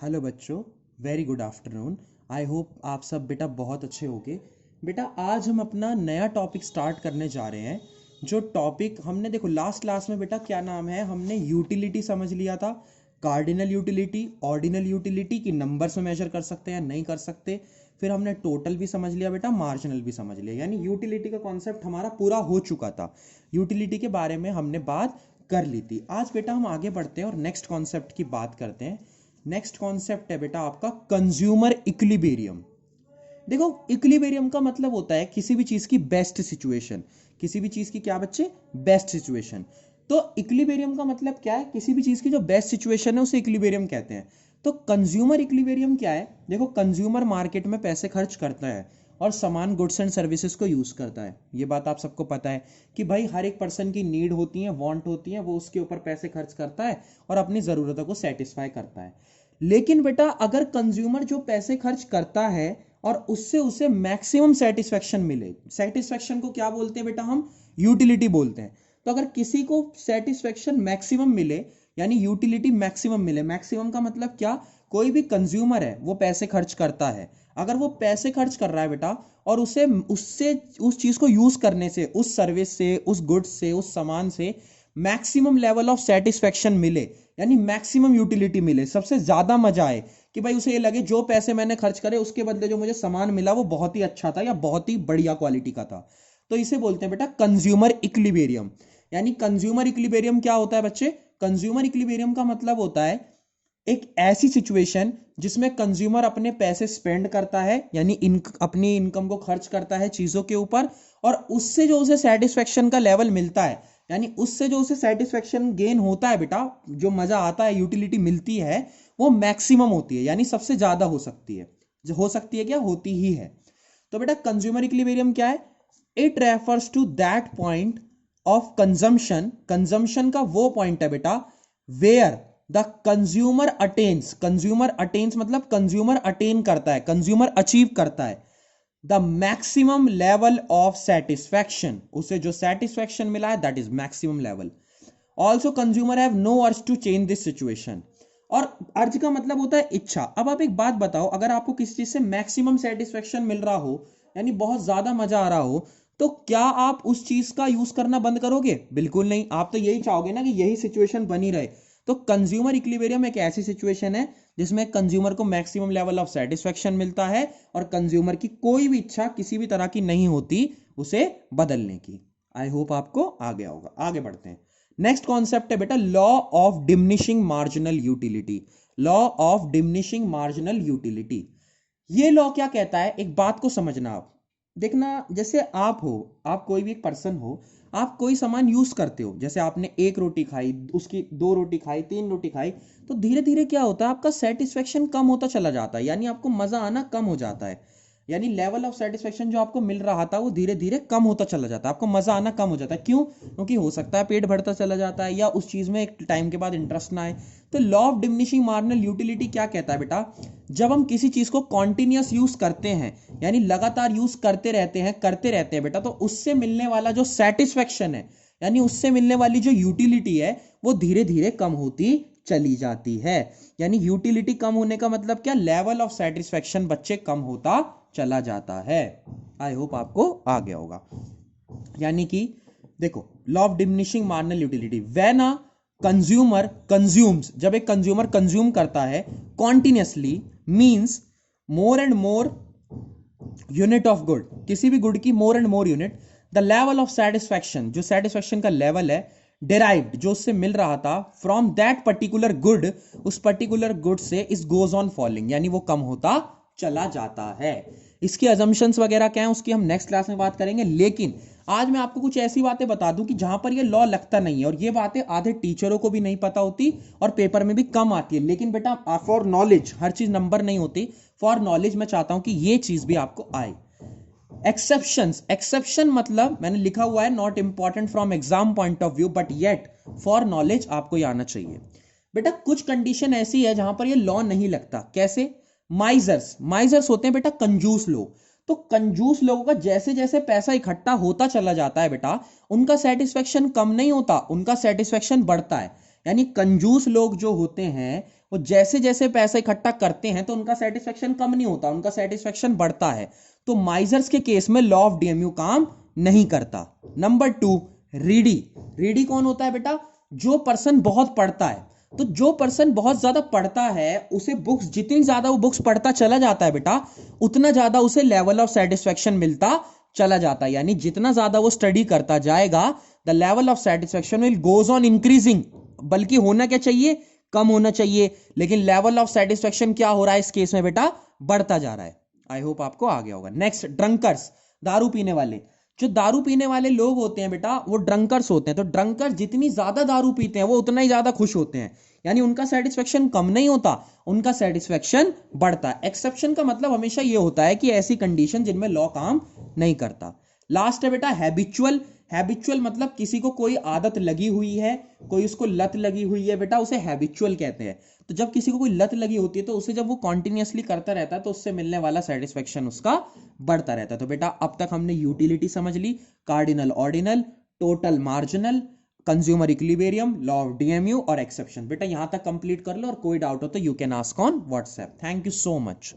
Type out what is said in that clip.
Hello बच्चों, very good afternoon. I hope आप सब बेटा बहुत अच्छे होगे। बेटा आज हम अपना नया टॉपिक स्टार्ट करने जा रहे हैं। जो टॉपिक हमने देखो लास्ट क्लास में बेटा क्या नाम है, हमने यूटिलिटी समझ लिया था। कार्डिनल यूटिलिटी, ऑर्डिनल यूटिलिटी की नंबर से मेजर कर सकते हैं नहीं कर सकते। फिर हमने टोटल भी समझ लिया बेटा, मार्जिनल भी समझ लिया, यानी यूटिलिटी का कॉन्सेप्ट हमारा पूरा हो चुका था। यूटिलिटी के बारे में हमने बात कर ली थी। आज बेटा हम आगे बढ़ते हैं और नेक्स्ट कॉन्सेप्ट की बात करते हैं। नेक्स्ट कॉन्सेप्ट है बेटा आपका कंज्यूमर इक्विलिब्रियम। देखो, इक्विलिब्रियम का मतलब होता है किसी भी चीज की बेस्ट सिचुएशन। किसी भी चीज की क्या बच्चे? Best situation. तो इक्विलिब्रियम का मतलब क्या है? किसी भी चीज की जो बेस्ट सिचुएशन है उसे इक्विलिब्रियम कहते हैं। तो कंज्यूमर इक्विलिब्रियम क्या है? देखो, कंज्यूमर मार्केट में पैसे खर्च करता है और सामान, गुड्स एंड सर्विसेज को यूज करता है। ये बात आप सबको पता है कि भाई हर एक पर्सन की नीड होती है, वांट होती है, वो उसके ऊपर पैसे खर्च करता है और अपनी जरूरतों को सेटिस्फाई करता है। लेकिन बेटा अगर कंज्यूमर जो पैसे खर्च करता है और उससे उसे मैक्सिमम सेटिस्फेक्शन मिले, सेटिस्फेक्शन को क्या बोलते हैं बेटा? हम यूटिलिटी बोलते हैं। तो अगर किसी को सेटिस्फेक्शन मैक्सिमम मिले, यानी यूटिलिटी मैक्सिमम मिले, मैक्सिमम का मतलब क्या? कोई भी कंज्यूमर है वो पैसे खर्च करता है, अगर वो पैसे खर्च कर रहा है बेटा और उसे उससे उस चीज को यूज करने से, उस सर्विस से, उस गुड्स से, उस सामान से मैक्सिमम लेवल ऑफ सेटिस्फेक्शन मिले, यानी मैक्सिमम यूटिलिटी मिले, सबसे ज्यादा मजा आए कि भाई उसे ये लगे जो पैसे मैंने खर्च करे उसके बदले जो मुझे सामान मिला वो बहुत ही अच्छा था या बहुत ही बढ़िया क्वालिटी का था, तो इसे बोलते हैं बेटा कंज्यूमर इक्विलिब्रियम। यानी कंज्यूमर इक्विलिब्रियम क्या होता है बच्चे? कंज्यूमर इक्विलिब्रियम का मतलब होता है एक ऐसी सिचुएशन जिसमें कंज्यूमर अपने पैसे स्पेंड करता है, यानी अपनी इनकम को खर्च करता है चीजों के ऊपर, और उससे जो उसे सेटिस्फेक्शन का लेवल मिलता है, यानी उससे जो उसे सेटिस्फेक्शन गेन होता है बेटा, जो मजा आता है, यूटिलिटी मिलती है, वो मैक्सिमम होती है, यानी सबसे ज्यादा हो सकती है। जो हो सकती है क्या? होती ही है। तो बेटा कंज्यूमर इक्विलिब्रियम क्या है? It refers to that point of consumption. Consumption का वो पॉइंट है बेटा वेयर द कंज्यूमर अटेन्स मतलब कंज्यूमर अटेन करता है, कंज्यूमर अचीव करता है the maximum level of satisfaction. उसे जो सेटिस्फैक्शन मिला है that is maximum level. Also consumer have no urge to change this situation. और अर्ज का मतलब होता है इच्छा। अब आप एक बात बताओ, अगर आपको किसी चीज से मैक्सिमम सेटिस्फेक्शन मिल रहा हो, यानी बहुत ज्यादा मजा आ रहा हो, तो क्या आप उस चीज का यूज करना बंद करोगे? बिल्कुल नहीं। आप तो यही चाहोगे ना कि यही सिचुएशन बनी रहे। तो कंज्यूमर इक्विलिब्रियम एक ऐसी सिचुएशन है जिसमें कंज्यूमर को मैक्सिमम लेवल ऑफ सेटिस्फेक्शन मिलता है और कंज्यूमर की कोई भी इच्छा किसी भी तरह की नहीं होती उसे बदलने की। आई होप आपको आ गया होगा। आगे बढ़ते हैं। नेक्स्ट कॉन्सेप्ट है बेटा law of diminishing marginal utility. Law of diminishing marginal utility, ये लॉ क्या कहता है? एक बात को समझना। आप देखना, जैसे आप हो, आप कोई भी एक पर्सन हो, आप कोई सामान यूज करते हो, जैसे आपने एक रोटी खाई, उसकी दो रोटी खाई, तीन रोटी खाई, तो धीरे धीरे क्या होता है? आपका सेटिस्फेक्शन कम होता चला जाता है, यानी आपको मजा आना कम हो जाता है, यानी लेवल ऑफ सेटिस्फेक्शन जो आपको मिल रहा था वो धीरे धीरे कम होता चला जाता है, आपको मजा आना कम हो जाता है। क्यों? क्योंकि हो सकता है पेट भरता चला जाता है या उस चीज में एक टाइम के बाद इंटरेस्ट ना आए। तो law of diminishing marginal utility क्या कहता है बेटा? जब हम किसी चीज को कॉन्टिन्यूस यूज करते हैं, यानी लगातार यूज करते रहते हैं बेटा, तो उससे मिलने वाला जो सेटिस्फेक्शन है, यानी उससे मिलने वाली जो यूटिलिटी है, वो धीरे धीरे कम होती चली जाती है। यानी यूटिलिटी कम होने का मतलब क्या? लेवल ऑफ सेटिस्फेक्शन बच्चे कम होता चला जाता है। आई होप आपको आ गया होगा। यानी कि देखो, law of diminishing marginal utility, when a consumer consumes, जब एक कंज्यूमर कंज्यूम करता है continuously, means more and more unit of good, किसी भी गुड की more and more unit, the level of satisfaction, जो सेटिस्फैक्शन का लेवल है, डिराइव्ड, जो उससे मिल रहा था, फ्रॉम दैट पर्टिकुलर गुड, उस पर्टिकुलर गुड से, इस गोज ऑन फॉलिंग, यानी वो कम होता चला जाता है। इसकी अजम्पशंस वगैरह क्या है उसकी हम नेक्स्ट क्लास में बात करेंगे, लेकिन आज मैं आपको कुछ ऐसी बातें बता दूं कि जहां पर ये लॉ लगता नहीं है, और ये बातें आधे टीचरों को भी नहीं पता होती और पेपर में भी कम आती है। लेकिन बेटा फॉर नॉलेज, हर चीज नंबर नहीं होती, फॉर नॉलेज मैं चाहता हूं कि ये चीज भी आपको आए। एक्सेप्शंस, एक्सेप्शन मतलब मैंने लिखा हुआ है not important from exam point of view, but yet for knowledge आपको ये आना चाहिए। बेटा कुछ कंडीशन ऐसी है जहां पर ये लॉ नहीं लगता। कैसे? माइजर्स, माइजर्स होते हैं बेटा कंजूस लोग। तो कंजूस लोगों का जैसे जैसे पैसा इकट्ठा होता चला जाता है बेटा, उनका सेटिस्फेक्शन कम नहीं होता, उनका सेटिस्फेक्शन बढ़ता है। यानी कंजूस लोग जो होते हैं वो जैसे जैसे पैसा इकट्ठा करते हैं तो उनका सेटिस्फेक्शन कम नहीं होता, उनका सेटिस्फेक्शन बढ़ता है। तो माइजर्स के केस में लॉ ऑफ डीएमयू काम नहीं करता। Number 2, Reedy. रीडी कौन होता है बेटा? जो पर्सन बहुत पढ़ता है। तो जो पर्सन बहुत ज्यादा पढ़ता है उसे बुक्स, जितनी ज्यादा वो बुक्स पढ़ता चला जाता है बेटा, उतना ज्यादा उसे लेवल ऑफ सेटिस्फेक्शन मिलता चला जाता है। यानी जितना ज्यादा वो स्टडी करता जाएगा, the level of satisfaction will goes on increasing. बल्कि होना क्या चाहिए? कम होना चाहिए, लेकिन लेवल ऑफ सेटिस्फेक्शन क्या हो रहा है इस केस में बेटा? बढ़ता जा रहा है। आई होप आपको आ गया होगा। नेक्स्ट, ड्रंकर्स, दारू पीने वाले। जो दारू पीने वाले लोग होते हैं बेटा, वो ड्रंकर्स होते हैं। तो ड्रंकर्स जितनी ज्यादा दारू पीते हैं वो उतना ही ज्यादा खुश होते हैं। यानी उनका सेटिस्फेक्शन कम नहीं होता, उनका सेटिस्फेक्शन बढ़ता है। एक्सेप्शन का मतलब हमेशा ये होता है कि ऐसी कंडीशन जिनमें लॉ काम नहीं करता। लास्ट है बेटा हैबिचुअल। हैबिचुअल मतलब किसी को कोई आदत लगी हुई है, कोई उसको लत लगी हुई है बेटा, उसे हैबिचुअल कहते हैं। तो जब किसी को कोई लत लगी होती है तो उसे जब वो कॉन्टिन्यूसली करता रहता है तो उससे मिलने वाला सेटिस्फेक्शन उसका बढ़ता रहता है। तो बेटा अब तक हमने यूटिलिटी समझ ली, cardinal ordinal, total marginal, consumer equilibrium, law of DMU और एक्सेप्शन। बेटा यहां तक कंप्लीट कर लो और कोई डाउट हो तो you can ask on WhatsApp. Thank you so much.